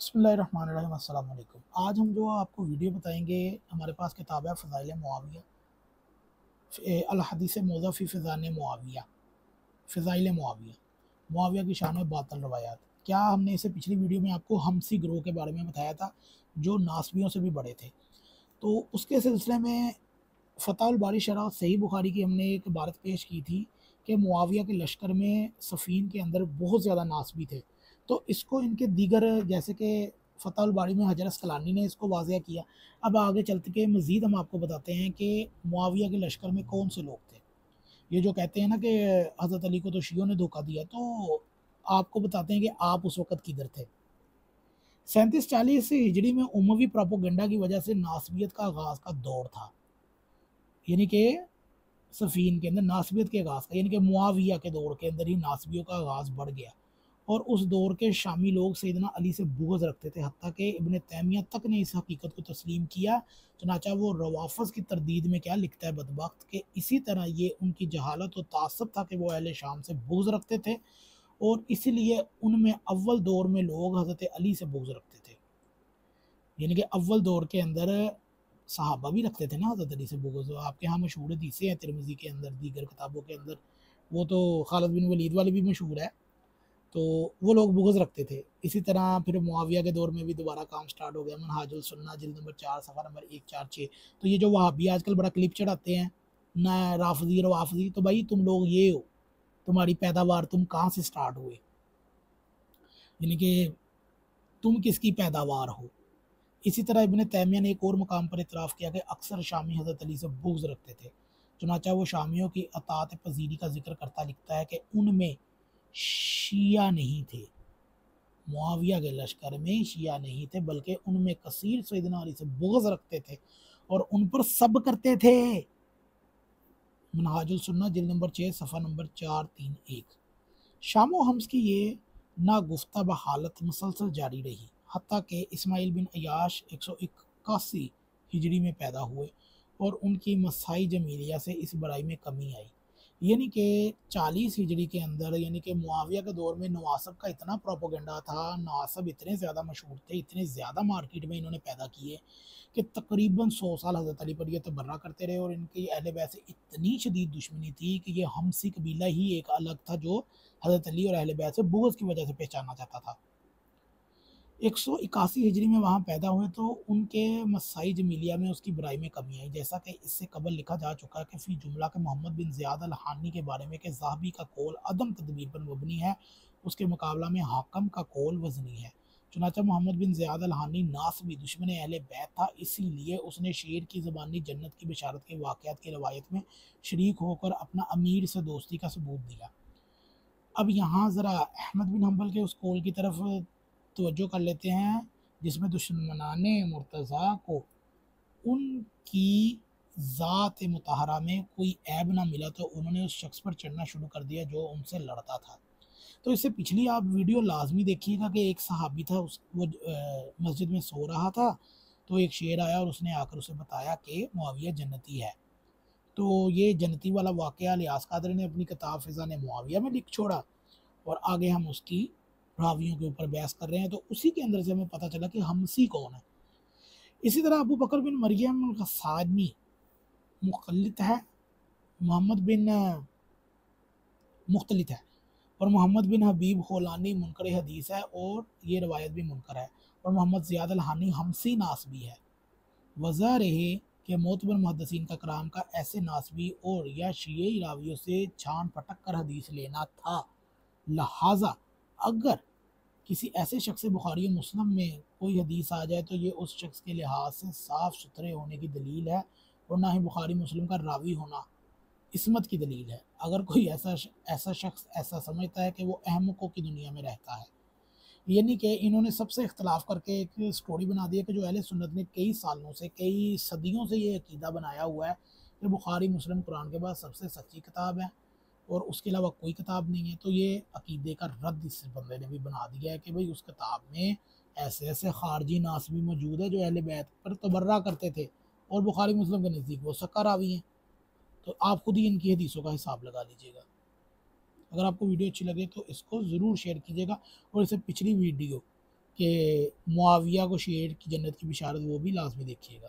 बिस्मिल्लाहिर्रहमानिर्रहीम। अस्सलाम वालेकुम। आज हम जो आपको वीडियो बताएंगे, हमारे पास किताब है फ़ज़ाइल मुआविया, अल हदीस मौज़ा फ़ी फ़िज़ान मुआविया, फ़ज़ाइल मुआविया, मुआविया की शान में बातिल रवायात। क्या हमने इसे पिछली वीडियो में आपको हमसी ग्रोह के बारे में बताया था, जो नासबियों से भी बड़े थे। तो उसके सिलसिले में फ़तहुल बारी शरह सही बुखारी की हमने एक इबारत पेश की थी कि मुआविया के लश्कर में सफ़ीन के अंदर बहुत ज़्यादा नासबी थे। तो इसको इनके दीगर, जैसे कि फ़तहुल बारी में हजर अस्क़लानी ने इसको वाज़िया किया। अब आगे चलते के मज़ीद हम आपको बताते हैं कि मुआविया के लश्कर में कौन से लोग थे। ये जो कहते हैं ना कि हज़रत अली को तो शियों ने धोखा दिया, तो आपको बताते हैं कि आप उस वक़्त किधर थे। 37-40 हिजरी में उमवी प्रोपेगेंडा की वजह से नासबियत का आगाज़ का दौर था। यानी कि सफ़ीन के अंदर नासबियत के आगाज़ का, यानी कि मुआविया के दौर के अंदर ही नासबियों का आगाज़ बढ़ गया। और उस दौर के शामी लोग सैयदना अली से बुग़्ज़ रखते थे, हत्ता कि इब्न तैमिया तक ने इस हकीकत को तस्लीम किया। चुनांचे वो रवाफ़िज़ की तरदीद में क्या लिखता है बदबख्त, कि इसी तरह ये उनकी जहालत और तासुब था कि वो अहले शाम से बुग़्ज़ रखते थे, और इसलिए उनमें अव्वल दौर में लोग हज़रत अली से बुग़्ज़ रखते थे। यानी कि अव्वल दौर के अंदर सहाबा भी रखते थे ना हज़रत अली से बुग़्ज़। आपके यहाँ मशहूर हदीसें हैं तिरमिज़ी के अंदर, दीगर किताबों के अंदर, वो तो खालिद बिन वलीद वाली भी मशहूर है। तो वो लोग बुग़्ज़ रखते थे। इसी तरह फिर मुआविया के दौर में भी दोबारा काम स्टार्ट हो गया। मनहाजुल सुन्ना जिल्द नंबर 4 सफ़ा नंबर 146। तो ये जो वहाबी आजकल बड़ा क्लिप चढ़ाते हैं ना, राफ़ज़ी रवाफ़ज़ी, तो भाई तुम लोग ये हो, तुम्हारी पैदावार तुम कहाँ से स्टार्ट हुए, यानी कि तुम किसकी पैदावार हो। इसी तरह इब्न तैमिया ने एक और मकाम पर इतराफ़ किया कि अक्सर शामी हज़रत अली से बुग़्ज़ रखते थे। चुनांचे वो शामियों की अतात पज़ीरी का ज़िक्र करता लिखता है कि उनमें शिया नहीं थे। मुआविया के लश्कर में शिया नहीं थे, बल्कि उनमें कसीर सैयदना अली से बुग़्ज़ रखते थे और उन पर सब करते थे। मनहाजुल सुन्ना जिल्द नंबर 6 सफ़ा नंबर 431। शामो हम्स की ये नागुफ्ता बहालत मुसलसल जारी रही, हत्ता कि इस्माइल बिन अय्याश 181 हिजरी में पैदा हुए और उनकी मसाई जमीलिया से इस बड़ाई में कमी आई। यानी कि 40 हिजरी के अंदर, यानी कि मुआविया के दौर में नवासब का इतना प्रोपोगंडा था, नवासब इतने ज़्यादा मशहूर थे, इतने ज़्यादा मार्केट में इन्होंने पैदा किए कि तकरीबन 100 साल हज़रत अली पर ये तबर्रा करते रहे। और इनकी अहले बैत से इतनी शदीद दुश्मनी थी कि ये हमसी कबीला ही एक अलग था, जो हज़रत अली और अहले बैत से बुग़्ज़ की वजह से पहचाना जाता था। 181 हिजरी में वहाँ पैदा हुए, तो उनके मसाई जमीलिया में उसकी बुराई में कमी आई। जैसा कि इससे कबल लिखा जा चुका है कि फ़ी जुमला के मोहम्मद बिन ज़ियाद अल हानी के बारे में कि ज़ाहबी का कौल अदम तदबीर पर मबनी है, उसके मुकाबला में हाकम का कौल वज़नी है। चुनांचे मोहम्मद बिन ज़ियाद अल हानी नासबी दुश्मन अहले बैत था, इसीलिए उसने शेर की ज़बानी जन्नत की बशारत के वाक़यात की रवायत में शरीक होकर अपना अमीर से दोस्ती का सबूत दिया। अब यहाँ ज़रा अहमद बिन हम्बल के उस कौल की तरफ तवज्जो कर लेते हैं, जिसमें दुश्मनाने मुर्तज़ा को उनकी ज़ात मुतहरा में कोई ऐब ना मिला, तो उन्होंने उस शख्स पर चढ़ना शुरू कर दिया जो उनसे लड़ता था। तो इससे पिछली आप वीडियो लाज़मी देखिएगा कि एक सहाबी था, वो मस्जिद में सो रहा था, तो एक शेर आया और उसने आकर उसे बताया कि मुआविया जन्नती है। तो ये जन्नती वाला वाक़या इलियास कादरी ने अपनी किताब फ़िज़ान मुआविया में लिख छोड़ा, और आगे हम उसकी रावियों के ऊपर बहस कर रहे हैं। तो उसी के अंदर से हमें पता चला कि हमसी कौन है। इसी तरह अबू बकर बिन मरियम गस्सानी मुखलित है, मोहम्मद बिन मुख्तलित है, और मोहम्मद बिन हबीब होलानी मुनकर हदीस है, और ये रवायत भी मुनकर है। और मोहम्मद ज़ियाद अल हानी हमसी नासबी है। वजह रहे कि मोतबर मुहद्दिसीन का कराम का ऐसे नासबी और या शियई रावियों से छान पटक कर हदीस लेना था। लिहाजा अगर किसी ऐसे शख्स से बुखारी और मुस्लिम में कोई हदीस आ जाए, तो ये उस शख्स के लिहाज से साफ़ सुथरे होने की दलील है, और ना ही बुखारी मुस्लिम का रावी होना इस्मत की दलील है। अगर कोई ऐसा शख्स ऐसा समझता है कि वो अहमकों की दुनिया में रहता है, यानी कि इन्होंने सबसे इख्तलाफ करके एक स्टोरी बना दी है कि जो अहले सुन्नत ने कई सालों से, कई सदियों से ये अकीदा बनाया हुआ है कि बुखारी मुस्लिम कुरान के बाद सबसे सच्ची किताब है और उसके अलावा कोई किताब नहीं है। तो ये अकीदे का रद्द इस बंदे ने भी बना दिया है कि भाई उस किताब में ऐसे ऐसे खारजी नासबी मौजूद है जो अहले बैत पर तबर्रा करते थे, और बुखारी मुस्लिम के नज़दीक वो सक्का रावी हैं। तो आप खुद ही इनकी हदीसों का हिसाब लगा लीजिएगा। अगर आपको वीडियो अच्छी लगे तो इसको ज़रूर शेयर कीजिएगा, और इसे पिछली वीडियो कि मुआविया को शेर की जन्नत की बिशारत वो भी लाजमी देखिएगा।